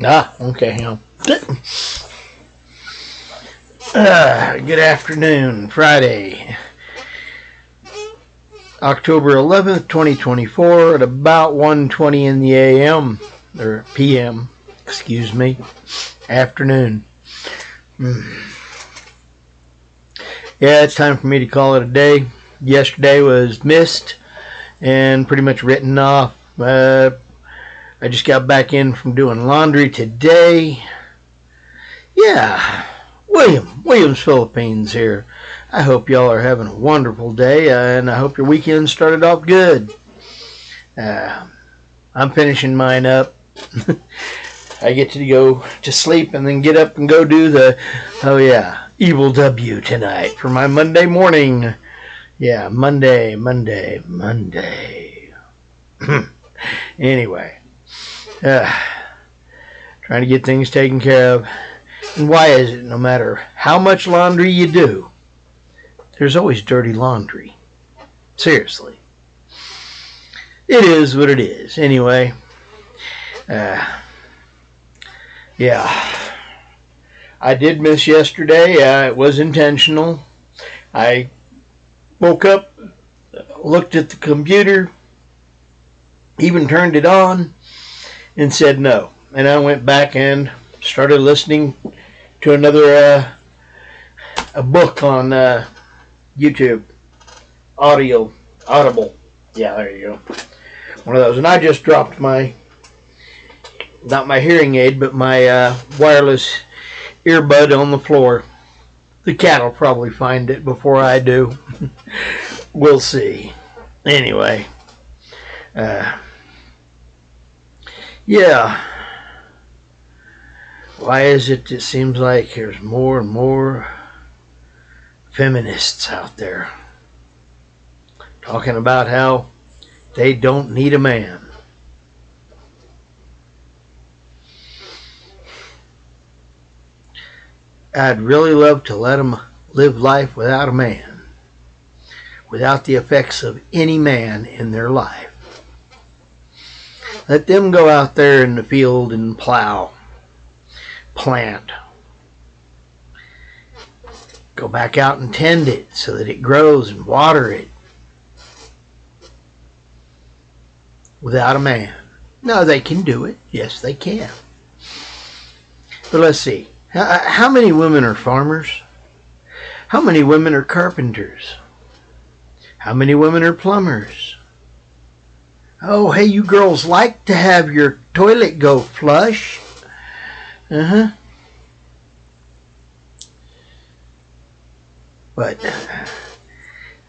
Ah, okay. Good afternoon, Friday, October 11th, 2024, at about 1:20 in the a.m. or p.m. Excuse me, afternoon. Yeah, it's time for me to call it a day. Yesterday was missed and pretty much written off. I just got back in from doing laundry today. Yeah, Williams, Philippines here. I hope y'all are having a wonderful day, and I hope your weekend started off good. I'm finishing mine up. I get to go to sleep and then get up and go do the, Evil W tonight for my Monday morning. Yeah, Monday. Anyway, trying to get things taken care of. And why is it no matter how much laundry you do, there's always dirty laundry? Seriously. It is what it is. Anyway, I did miss yesterday. It was intentional. I woke up, looked at the computer, even turned it on, and said no. And I went back and started listening to another a book on YouTube, Audible. Yeah, there you go. One of those. And I just dropped not my hearing aid, but my wireless earbud on the floor. The cat will probably find it before I do. We'll see. Anyway, why is it seems like there's more and more feminists out there talking about how they don't need a man? I'd really love to let them live life without a man, without the effects of any man in their life. Let them go out there in the field and plow, plant, go back out and tend it so that it grows, and water it without a man. No, they can do it. Yes, they can. But let's see. How many women are farmers? How many women are carpenters? How many women are plumbers? Oh, hey, you girls like to have your toilet go flush. But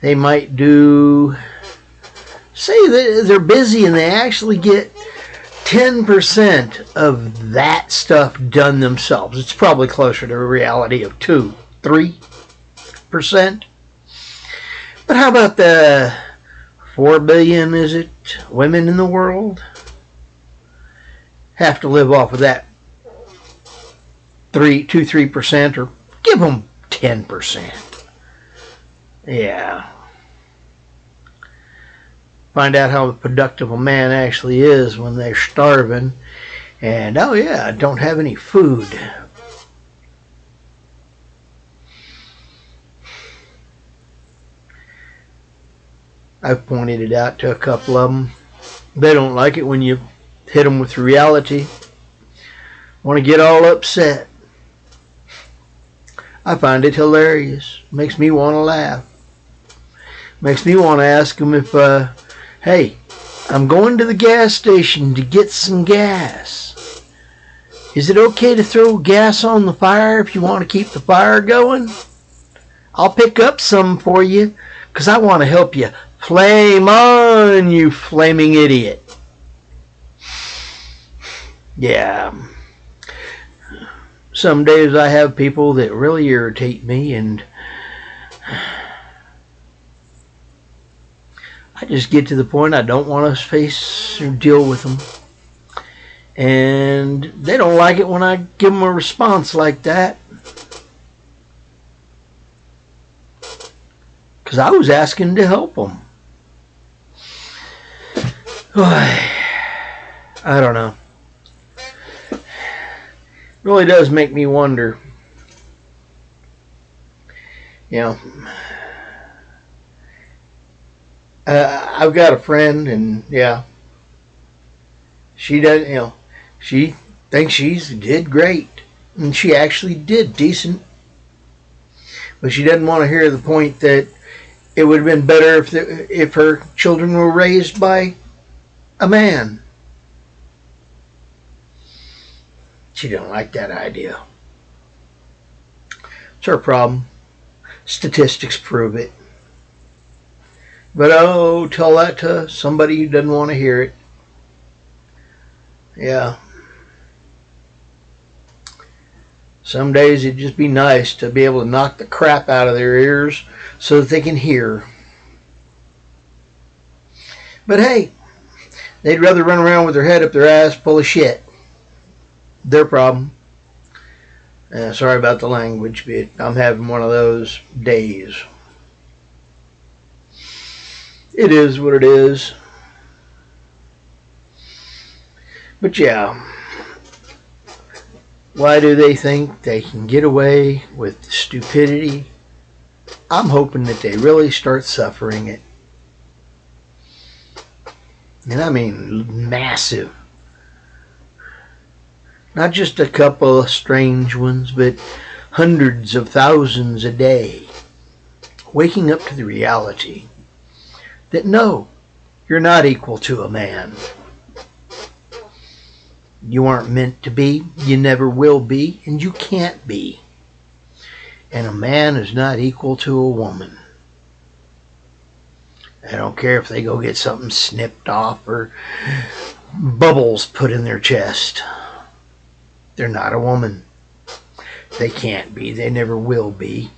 they might say that they're busy and they actually get 10% of that stuff done themselves. It's probably closer to a reality of 2-3%. But how about the 4 billion, is it, women in the world? Have to live off of that 2-3%, or give them 10%. Yeah. Find out how productive a man actually is when they're starving and, don't have any food. I've pointed it out to a couple of them. They don't like it when you hit them with reality. Want to get all upset. I find it hilarious. Makes me want to laugh. Makes me want to ask them if, hey, I'm going to the gas station to get some gas. Is it okay to throw gas on the fire if you want to keep the fire going? I'll pick up some for you because I want to help you. Flame on, you flaming idiot. Yeah. Some days I have people that really irritate me, and I just get to the point I don't want to face or deal with them. And they don't like it when I give them a response like that. Because I was asking to help them. I don't know. Really does make me wonder. You know, I've got a friend, and yeah, she does. You know, she thinks she's did great, and she actually did decent. But she doesn't want to hear the point that it would have been better if her children were raised by a man. She don't like that idea. It's her problem. Statistics prove it. But oh, tell that to somebody who doesn't want to hear it. Yeah. Some days it'd just be nice to be able to knock the crap out of their ears so that they can hear. But hey, they'd rather run around with their head up their ass full of shit. Their problem. Sorry about the language, but I'm having one of those days. It is what it is. But yeah, why do they think they can get away with stupidity? I'm hoping that they really start suffering it. And I mean massive. Not just a couple of strange ones, but hundreds of thousands a day. Waking up to the reality that no, you're not equal to a man. You aren't meant to be, you never will be, and you can't be. And a man is not equal to a woman. I don't care if they go get something snipped off or bubbles put in their chest. They're not a woman. They can't be, they never will be.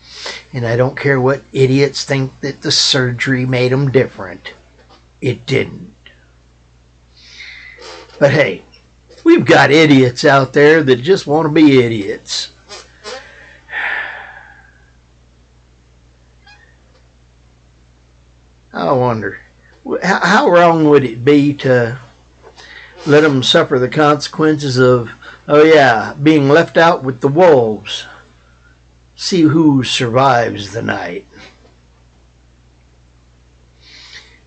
And I don't care what idiots think that the surgery made them different. It didn't. But hey, we've got idiots out there that just want to be idiots. I wonder, how wrong would it be to let them suffer the consequences of, oh yeah, being left out with the wolves? See who survives the night.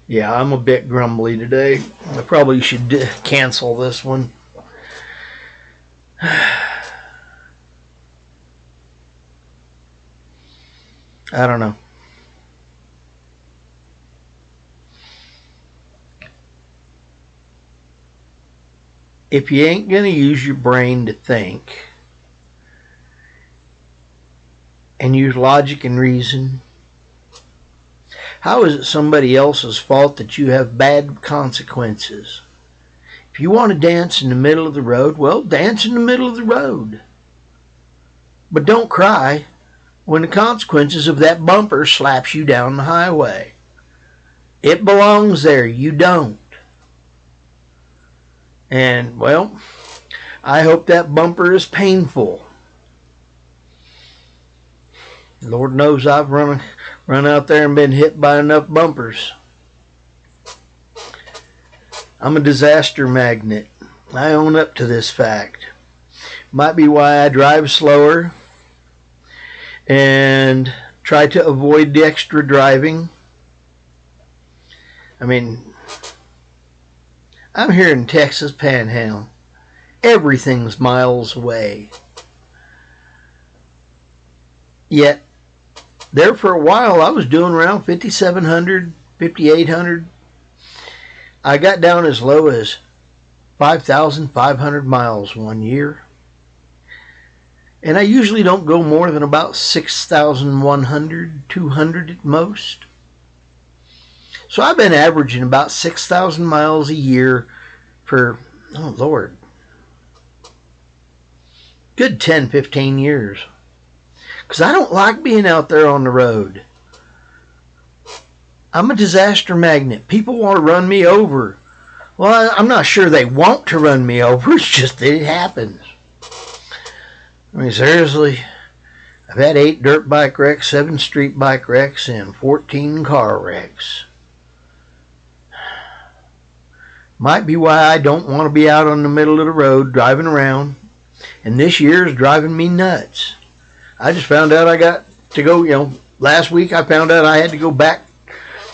Yeah, I'm a bit grumbly today. I probably should cancel this one. I don't know. If you ain't going to use your brain to think and use logic and reason, how is it somebody else's fault that you have bad consequences? If you want to dance in the middle of the road, well, dance in the middle of the road. But don't cry when the consequences of that bumper slaps you down the highway. It belongs there. You don't. And, well, I hope that bumper is painful. Lord knows I've run out there and been hit by enough bumpers. I'm a disaster magnet. I own up to this fact. Might be why I drive slower and try to avoid the extra driving. I mean, I'm here in Texas Panhandle. Everything's miles away. Yet, there for a while, I was doing around 5,700, 5,800. I got down as low as 5,500 miles one year. And I usually don't go more than about 6,100, 200 at most. So I've been averaging about 6,000 miles a year for, oh Lord, good 10, 15 years. Because I don't like being out there on the road. I'm a disaster magnet. People want to run me over. Well, I'm not sure they want to run me over. It's just that it happens. I mean, seriously, I've had 8 dirt bike wrecks, 7 street bike wrecks, and 14 car wrecks. Might be why I don't want to be out on the middle of the road driving around. And this year is driving me nuts. I just found out I got to go, last week I found out I had to go back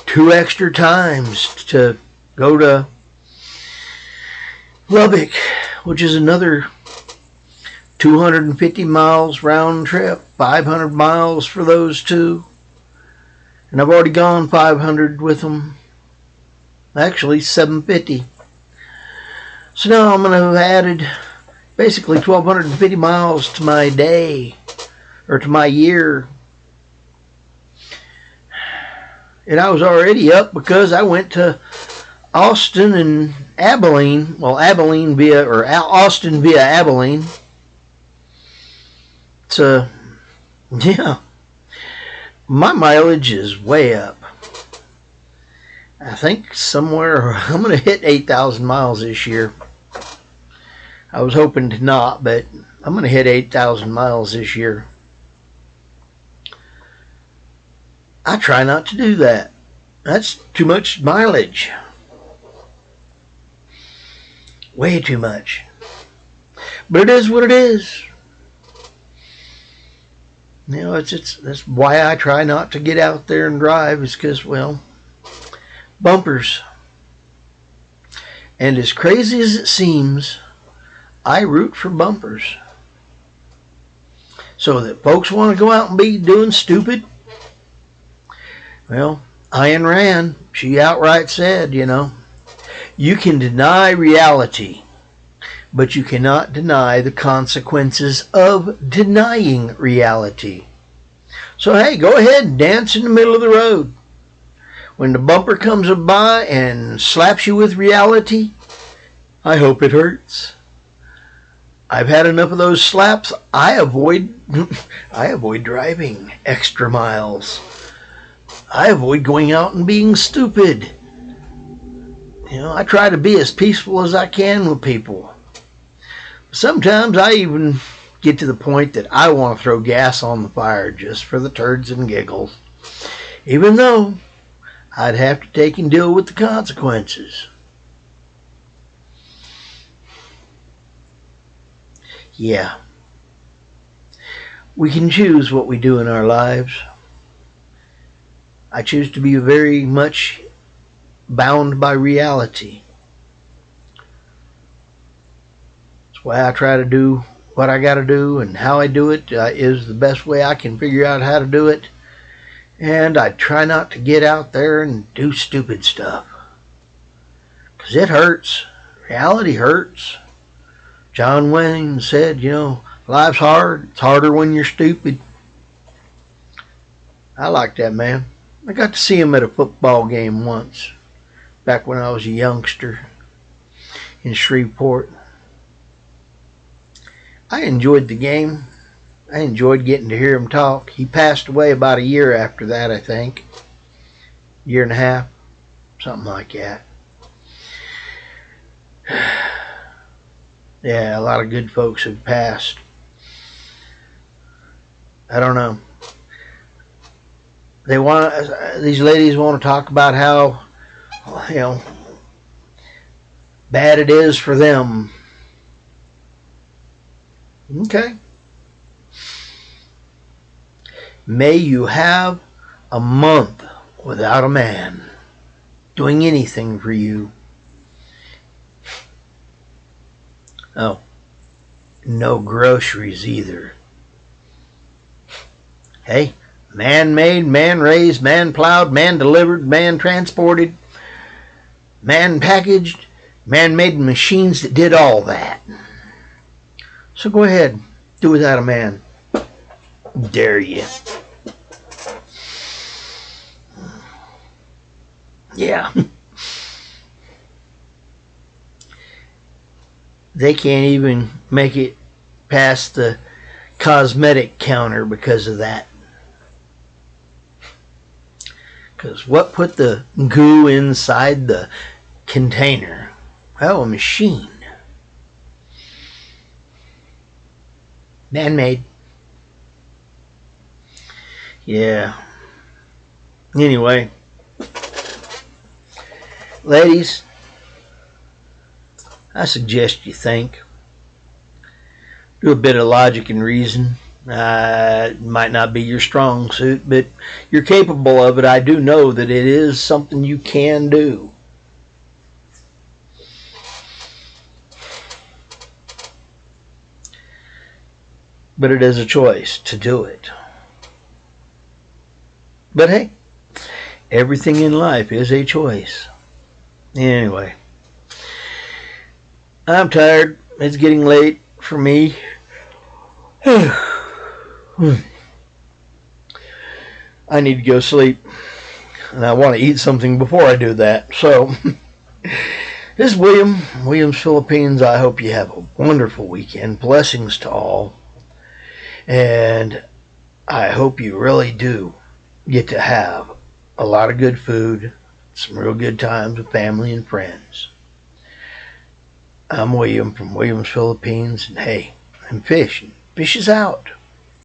2 extra times to go to Lubbock, which is another 250 miles round trip, 500 miles for those two. And I've already gone 500 with them. Actually, 750. So now I'm going to have added basically 1,250 miles to my day, or to my year. And I was already up because I went to Austin and Abilene. Well, Austin via Abilene. So, yeah. My mileage is way up. I think somewhere I'm going to hit 8,000 miles this year. I was hoping to not, but I'm going to hit 8,000 miles this year. I try not to do that. That's too much mileage. Way too much. But it is what it is. That's why I try not to get out there and drive, is because, bumpers. And as crazy as it seems, I root for bumpers. So that folks want to go out and be doing stupid. Well, Ayn Rand, she outright said, you can deny reality, but you cannot deny the consequences of denying reality. So hey, go ahead and dance in the middle of the road. When the bumper comes by and slaps you with reality, I hope it hurts. I've had enough of those slaps. I avoid driving extra miles. I avoid going out and being stupid. I try to be as peaceful as I can with people. Sometimes I even get to the point that I want to throw gas on the fire just for the turds and giggles, even though I'd have to take and deal with the consequences. Yeah. We can choose what we do in our lives. I choose to be very much bound by reality. That's why I try to do what I got to do, and how I do it is the best way I can figure out how to do it. And I try not to get out there and do stupid stuff, because it hurts. Reality hurts. John Wayne said, life's hard. It's harder when you're stupid. I like that man. I got to see him at a football game once, back when I was a youngster in Shreveport. I enjoyed the game. I enjoyed getting to hear him talk. He passed away about a year after that, I think. Year and a half. Something like that. Yeah, a lot of good folks have passed. I don't know. These ladies want to talk about how, bad it is for them. Okay. May you have a month without a man doing anything for you. Oh, no groceries either. Hey, man-made, man-raised, man-plowed, man-delivered, man-transported, man-packaged, man-made machines that did all that. So go ahead, do without a man. Dare you. Yeah. They can't even make it past the cosmetic counter because of that. Because what put the goo inside the container? Well, a machine. Man-made. Yeah. Anyway. Ladies, I suggest you think. do a bit of logic and reason. It might not be your strong suit, but you're capable of it. I do know that it is something you can do. But it is a choice to do it. But hey, everything in life is a choice. Anyway, I'm tired. It's getting late for me. I need to go sleep. And I want to eat something before I do that. So, this is Williams Philippines. I hope you have a wonderful weekend. Blessings to all. And I hope you really do get to have a lot of good food, some real good times with family and friends. I'm William from Williams Philippines, and hey, I'm fishing. Fish is out.